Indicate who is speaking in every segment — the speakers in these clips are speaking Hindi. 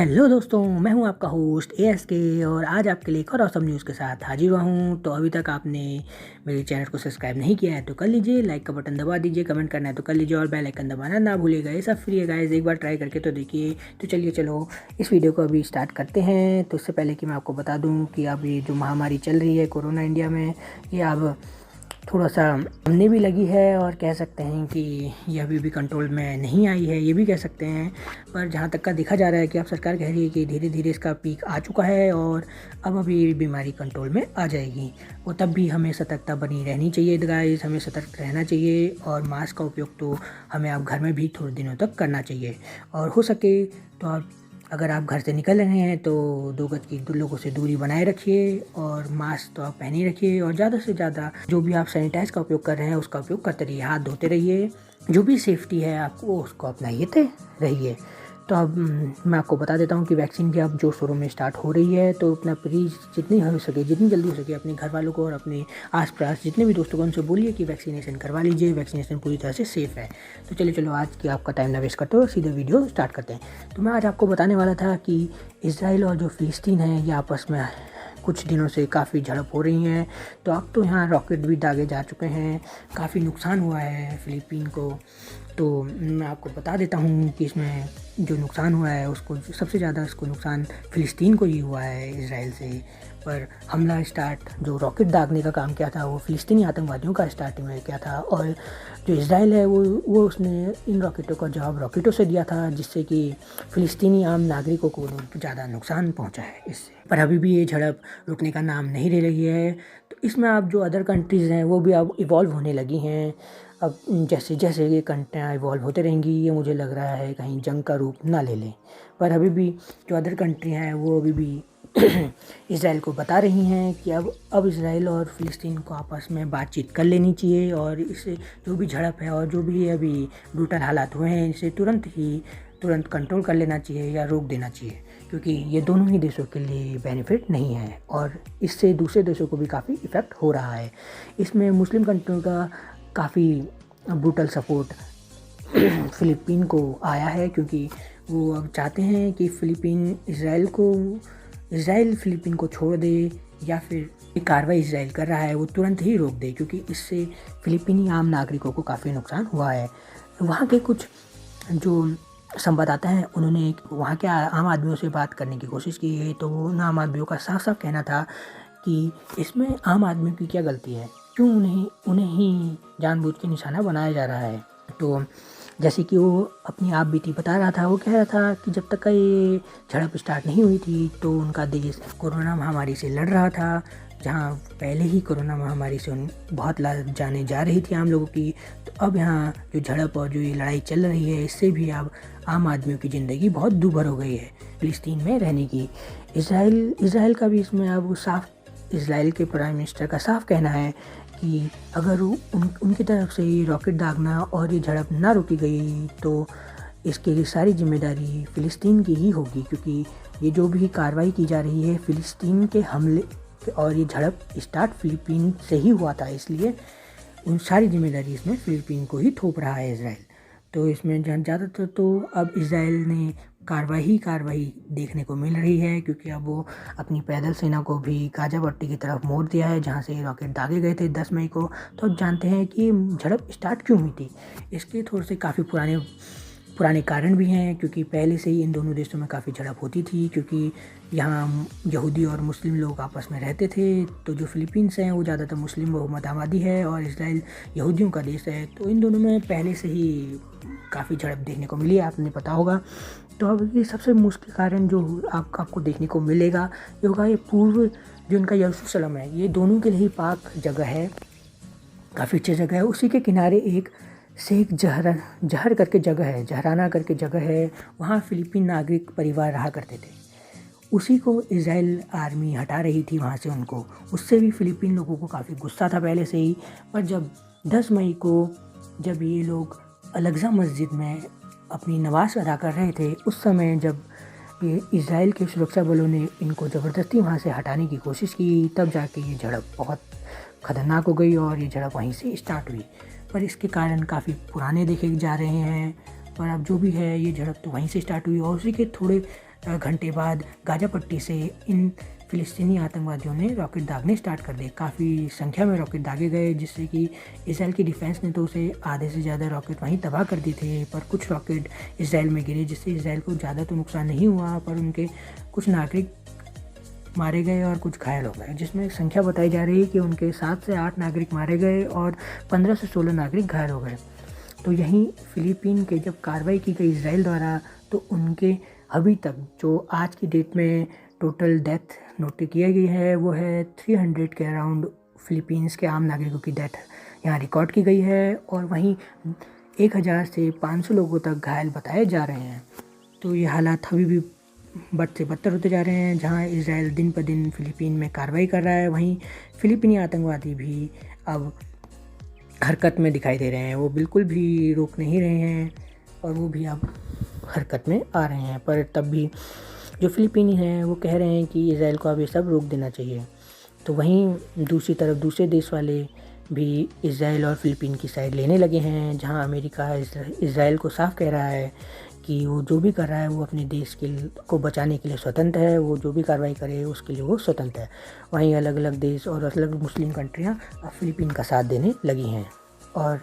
Speaker 1: हेलो दोस्तों, मैं हूं आपका होस्ट ASK और आज आपके लिए एक और ऑसम न्यूज़ के साथ हाजिर हुआ हूं। तो अभी तक आपने मेरे चैनल को सब्सक्राइब नहीं किया है तो कर लीजिए, लाइक का बटन दबा दीजिए, कमेंट करना है तो कर लीजिए और बेल आइकन दबाना ना भूलिएगा। ये सब फ्री है गाइस, एक बार ट्राई करके तो देखिए। तो चलिए चलो इस वीडियो को अभी स्टार्ट करते हैं। तो उससे पहले कि मैं आपको बता दूँ कि अब ये जो महामारी चल रही है कोरोना इंडिया में, ये अब थोड़ा सा हमने भी लगी है और कह सकते हैं कि ये अभी भी कंट्रोल में नहीं आई है, ये भी कह सकते हैं। पर जहाँ तक का देखा जा रहा है कि अब सरकार कह रही है कि धीरे धीरे इसका पीक आ चुका है और अब अभी बीमारी कंट्रोल में आ जाएगी। और तब भी हमें सतर्कता बनी रहनी चाहिए गाइस, हमें सतर्क रहना चाहिए और मास्क का उपयोग तो हमें अब घर में भी थोड़े दिनों तक करना चाहिए। और हो सके तो आप अगर आप घर से निकल रहे हैं तो 2 गज की लोगों से दूरी बनाए रखिए और मास्क तो आप पहने ही रखिए। और ज़्यादा से ज़्यादा जो भी आप सैनिटाइज का उपयोग कर रहे हैं उसका उपयोग करते रहिए, हाथ धोते रहिए, जो भी सेफ्टी है आपको उसको अपनाइए रहिए। तो अब मैं आपको बता देता हूँ कि वैक्सीन भी अब जो शोरों में स्टार्ट हो रही है, तो अपना प्लीज़ जितनी हो सके, जितनी जल्दी हो सके अपने घर वालों को और अपने आसपास जितने भी दोस्तों को उनसे बोलिए कि वैक्सीनेशन करवा लीजिए। वैक्सीनेशन पूरी तरह से सेफ़ है। तो चलिए चलो आज की आपका टाइम ना वेस्ट करते हो, सीधे वीडियो स्टार्ट करते हैं। तो मैं आज आपको बताने वाला था कि इजराइल और जो फ़िलिस्तीन है ये आपस में कुछ दिनों से काफ़ी झड़प हो रही हैं। तो अब तो यहाँ रॉकेट भी दागे जा चुके हैं, काफ़ी नुकसान हुआ है फ़िलीपीन को। तो मैं आपको बता देता हूँ कि इसमें जो नुकसान हुआ है उसको सबसे ज़्यादा इसको नुकसान फ़िलिस्तीन को ही हुआ है इजराइल से। पर हमला स्टार्ट जो रॉकेट दागने का काम किया था वो फ़िलिस्तीनी आतंकवादियों का स्टार्टिंग में किया था, और जो इजराइल है वो उसने इन रॉकेटों का जवाब रॉकेटों से दिया था, जिससे कि फ़िलिस्तीनी आम नागरिकों को ज़्यादा नुकसान पहुंचा है इससे। पर अभी भी ये झड़प रुकने का नाम नहीं ले रही है। तो इसमें अब जो अदर कंट्रीज़ हैं वो भी अब इवॉल्व होने लगी हैं। अब जैसे जैसे ये कंट्रियाँ इवॉल्व होते रहेंगी, ये मुझे लग रहा है कहीं जंग का रूप ना ले लें। पर अभी भी जो अदर कंट्री हैं वो अभी भी इसराइल को बता रही हैं कि अब इसराइल और फ़िलिस्तीन को आपस में बातचीत कर लेनी चाहिए और इससे जो भी झड़प है और जो भी अभी ब्रूटल हालात हुए हैं इसे तुरंत कंट्रोल कर लेना चाहिए या रोक देना चाहिए, क्योंकि ये दोनों ही देशों के लिए बेनिफिट नहीं है और इससे दूसरे देशों को भी काफ़ी इफ़ेक्ट हो रहा है। इसमें मुस्लिम कंट्रियों का काफ़ी ब्रूटल सपोर्ट फ़िलीपीन को आया है, क्योंकि वो अब चाहते हैं कि इजराइल फ़िलीपीन को छोड़ दे या फिर ये कार्रवाई इजराइल कर रहा है वो तुरंत ही रोक दे, क्योंकि इससे फ़िलीपीनी आम नागरिकों को काफ़ी नुकसान हुआ है। वहाँ के कुछ जो संवाददाता हैं उन्होंने वहाँ के आम आदमियों से बात करने की कोशिश की है, तो उन आम आदमियों का साफ साफ कहना था कि इसमें आम आदमी की क्या गलती है, क्यों उन्हें ही जानबूझ के निशाना बनाया जा रहा है। तो जैसे कि वो अपनी आप बीती बता रहा था, वो कह रहा था कि जब तक का ये झड़प स्टार्ट नहीं हुई थी तो उनका देश कोरोना महामारी से लड़ रहा था, जहाँ पहले ही कोरोना महामारी से बहुत जाने जा रही थी आम लोगों की। तो अब यहाँ जो झड़प और जो ये लड़ाई चल रही है इससे भी अब आम आदमियों की ज़िंदगी बहुत दूभर हो गई है फ़िलिस्तीन में रहने की। इसराइल का भी इसमें अब इसराइल के प्राइम मिनिस्टर का साफ कहना है कि अगर उनकी तरफ से ये रॉकेट दागना और ये झड़प ना रोकी गई तो इसके लिए सारी जिम्मेदारी फ़िलिस्तीन की ही होगी, क्योंकि ये जो भी कार्रवाई की जा रही है फ़िलिस्तीन के हमले और ये झड़प स्टार्ट फ़िलीपीन से ही हुआ था, इसलिए उन सारी जिम्मेदारी इसमें फ़िलीपीन को ही थोप रहा है इजराइल। तो इसमें ज़्यादातर तो अब इजराइल ने कार्रवाई देखने को मिल रही है, क्योंकि अब वो अपनी पैदल सेना को भी गाज़ा पट्टी की तरफ मोड़ दिया है, जहाँ से रॉकेट दागे गए थे 10 मई को। तो अब जानते हैं कि झड़प स्टार्ट क्यों हुई थी। इसके थोड़े से काफ़ी पुराने कारण भी हैं, क्योंकि पहले से ही इन दोनों देशों में काफ़ी झड़प होती थी, क्योंकि यहाँ यहूदी और मुस्लिम लोग आपस में रहते थे। तो जो फ़िलीपींस हैं वो ज़्यादातर मुस्लिम बहुमत आबादी है और इजराइल यहूदियों का देश है, तो इन दोनों में पहले से ही काफ़ी झड़प देखने को मिली है, आपने पता होगा। तो अब ये सबसे मुश्किल कारण जो आपको देखने को मिलेगा ये होगा, ये पूर्व जो इनका यरूशलेम है, ये दोनों के लिए पाक जगह है, काफ़ी अच्छी जगह है। उसी के किनारे एक शेख जहर करके जगह है, जहराना करके जगह है, वहाँ फ़िलीपीन नागरिक परिवार रहा करते थे। उसी को इजराइल आर्मी हटा रही थी वहाँ से उनको। उससे भी फ़िलीपीन लोगों को काफ़ी गुस्सा था पहले से ही। पर जब 10 मई को जब ये लोग अल-अक़सा मस्जिद में अपनी नमाज़ अदा कर रहे थे, उस समय जब ये इजराइल के सुरक्षा बलों ने इनको ज़बरदस्ती वहाँ से हटाने की कोशिश की, तब जाके ये झड़प बहुत ख़तरनाक हो गई और ये झड़प वहीं से स्टार्ट हुई। पर इसके कारण काफ़ी पुराने देखे जा रहे हैं, पर अब जो भी है ये झड़प तो वहीं से स्टार्ट हुई और उसी के थोड़े घंटे बाद गाज़ा पट्टी से इन फ़िलिस्तीनी आतंकवादियों ने रॉकेट दागने स्टार्ट कर दिए। काफ़ी संख्या में रॉकेट दागे गए, जिससे कि इसराइल की डिफेंस ने तो उसे आधे से ज़्यादा रॉकेट वहीं तबाह कर दिए थे। पर कुछ रॉकेट इसराइल में गिरे, जिससे इसराइल को ज़्यादा तो नुकसान नहीं हुआ, पर उनके कुछ नागरिक मारे गए और कुछ घायल हो गए, जिसमें संख्या बताई जा रही है कि उनके 7 से 8 नागरिक मारे गए और 15 से 16 नागरिक घायल हो गए। तो यहीं फ़िलीपीन के जब कार्रवाई की गई इसराइल द्वारा, तो उनके अभी तक जो आज की डेट में टोटल डेथ नोट किया गई है वो है 300 के अराउंड फ़िलीपींस के आम नागरिकों की डेथ यहाँ रिकॉर्ड की गई है, और वहीं 1000 से 500 लोगों तक घायल बताए जा रहे हैं। तो ये हालात अभी भी बद से बदतर होते जा रहे हैं। जहां इसराइल दिन पर दिन फ़िलीपीन में कार्रवाई कर रहा है, वहीं फ़िलीपीनी आतंकवादी भी अब हरकत में दिखाई दे रहे हैं। वो बिल्कुल भी रोक नहीं रहे हैं और वो भी अब हरकत में आ रहे हैं। पर तब भी जो फ़िलीपीनी हैं वो कह रहे हैं कि इसराइल को अब ये सब रोक देना चाहिए। तो वहीं दूसरी तरफ दूसरे देश वाले भी इसराइल और फ़िलीपीन की साइड लेने लगे हैं, जहां अमेरिका इसराइल को साफ कह रहा है कि वो जो भी कर रहा है वो अपने देश को बचाने के लिए स्वतंत्र है, वो जो भी कार्रवाई करे उसके लिए वो स्वतंत्र है। वहीं अलग अलग देश और अलग मुस्लिम कंट्रियां अब फ़िलीपीन का साथ देने लगी हैं, और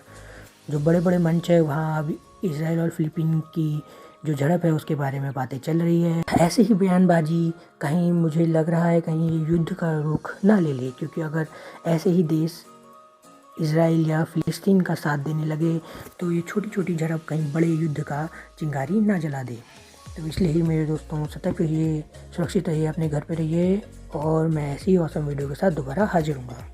Speaker 1: जो बड़े बड़े मंच है वहाँ अब इसराइल और फ़िलीपीन की जो झड़प है उसके बारे में बातें चल रही है। ऐसे ही बयानबाजी कहीं मुझे लग रहा है कहीं ये युद्ध का रुख ना ले ले, क्योंकि अगर ऐसे ही देश इसराइल या फ़िलिस्तीन का साथ देने लगे तो ये छोटी छोटी झड़प कहीं बड़े युद्ध का चिंगारी ना जला दे। तो इसलिए ही मेरे दोस्तों सतर्क रहिए, सुरक्षित रहिए, अपने घर पे रहिए, और मैं ऐसी ही औसम वीडियो के साथ दोबारा हाजिर हूँगा।